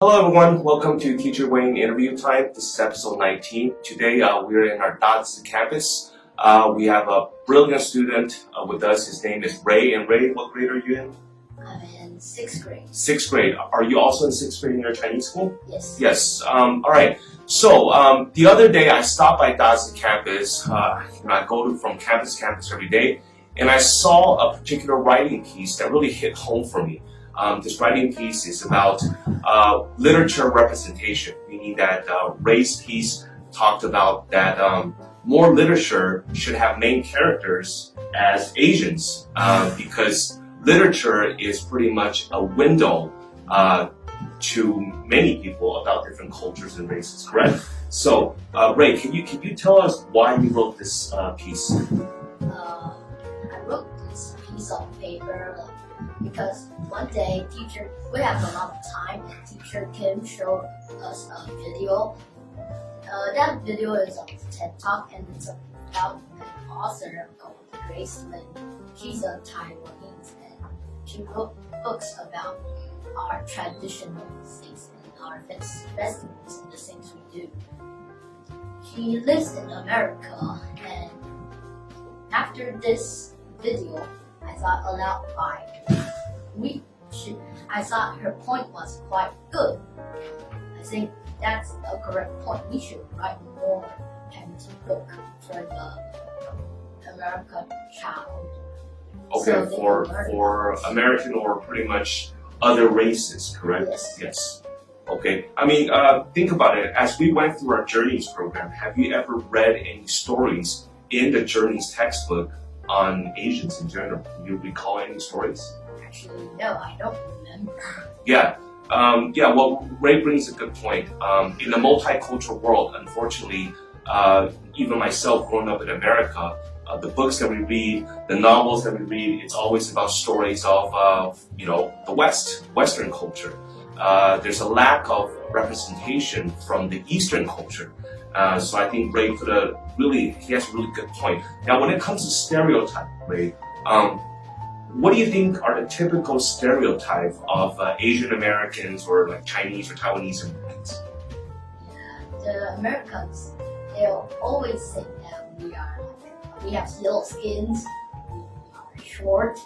Hello everyone, welcome to Teacher Wayne Interview Time. This is episode 19. Today we're in our Dodson campus. We have a brilliant student with us. His name is Ray. And Ray, what grade are you in? I'm in 6th grade. 6th grade. Are you also in 6th grade in your Chinese school? Yes. Yes. Alright. So the other day I stopped by Dodson campus. I go from campus to campus every day. And I saw a particular writing piece that really hit home for me. This writing piece is about literature representation, meaning that Ray's piece talked about that more literature should have main characters as Asians because literature is pretty much a window to many people about different cultures and races, correct? So, Ray, can you tell us why you wrote this piece? I wrote this piece on paper because one day we have a lot of time, and teacher Kim showed us a video. That video is on TED Talk, and it's about an author called Grace Lin. She's a Taiwanese, and she wrote books about our traditional things and our festivals and the things we do. She lives in America, and after this video, I thought aloud I thought her point was quite good. I think that's a correct point. We should write more Chinese book for the American child. Okay, So for American or pretty much other races, correct? Yes. Okay. I mean, think about it. As we went through our Journeys program, have you ever read any stories in the Journeys textbook on Asians in general? Do you recall any stories? Actually, no, I don't remember. Yeah. Well, Ray brings a good point. In the multicultural world, unfortunately, even myself growing up in America, the books that we read, the novels that we read, it's always about stories of the Western culture. There's a lack of representation from the Eastern culture. So I think Ray he has a really good point. Now, when it comes to stereotype, Ray, what do you think are the typical stereotypes of Asian Americans or like Chinese or Taiwanese Americans? The Americans, they'll always say that we have little skins, we are short,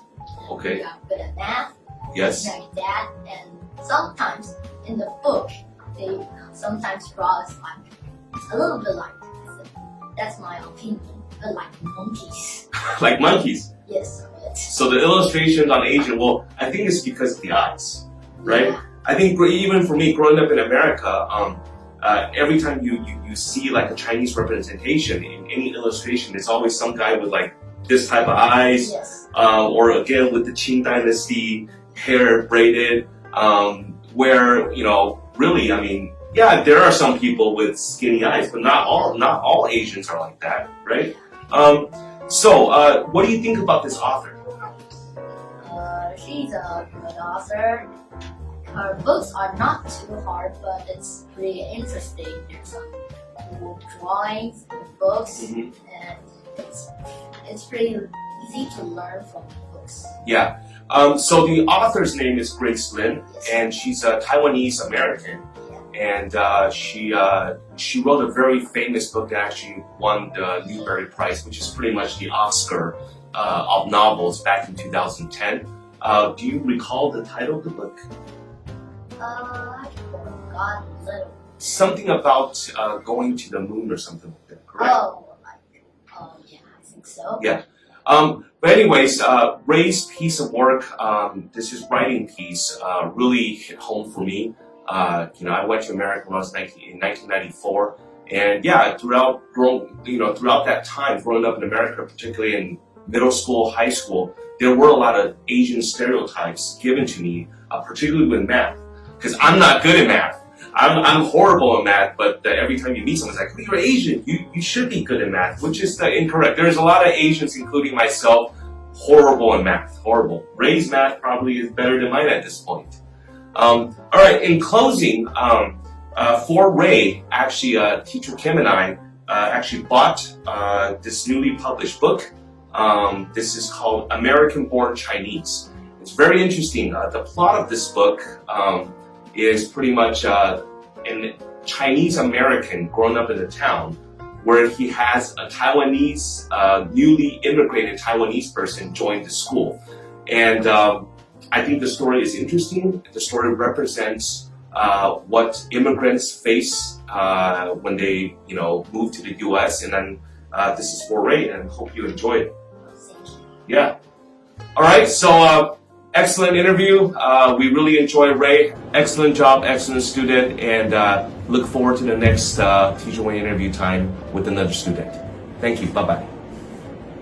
Okay. we are good at math, Yes. like that. And sometimes in the book, they sometimes draw us a little bit like, that's my opinion, but like monkeys. Like monkeys. Yes. So the illustrations on Asian, well, I think it's because of the eyes, right? Yeah. I think even for me, growing up in America, every time you see like a Chinese representation in any illustration, there's always some guy with like this type of eyes, Yes. or again with the Qing Dynasty hair braided, where really, I mean, yeah, there are some people with skinny eyes, but not all Asians are like that, right? So what do you think about this author? She's a good author. Her books are not too hard, but it's pretty interesting. There's some cool drawings in the books, Mhm. and it's pretty easy to learn from the books. Yeah. So the author's name is Grace Lin, Yes. and she's a Taiwanese American, and she wrote a very famous book that actually won the Newbery Prize, which is pretty much the Oscar of novels back in 2010. Do you recall the title of the book? I forgot a little. Something about going to the moon or something like that, correct? Yeah, I think so. Yeah. But anyways, Ray's piece of work, this is writing piece, really hit home for me. I went to America when I was in 1994, and yeah, throughout that time, growing up in America, particularly in middle school, high school, there were a lot of Asian stereotypes given to me, particularly with math, because I'm not good at math. I'm horrible at math, but every time you meet someone, it's like, you're Asian, you should be good at math, which is incorrect. There's a lot of Asians, including myself, horrible at math, horrible. Ray's math probably is better than mine at this point. All right, in closing, for Ray, actually, teacher Kim and I actually bought this newly published book. This is called American Born Chinese. It's very interesting. The plot of this book is pretty much an Chinese American growing up in the town, where he has a Taiwanese, newly immigrated Taiwanese person join the school. And I think the story is interesting. The story represents what immigrants face when they, move to the U.S. And then this is for Ray, and I hope you enjoy it. Yeah. All right. So excellent interview. We really enjoyed Ray. Excellent job, excellent student, and look forward to the next Teacher Wayne interview time with another student. Thank you. Bye bye.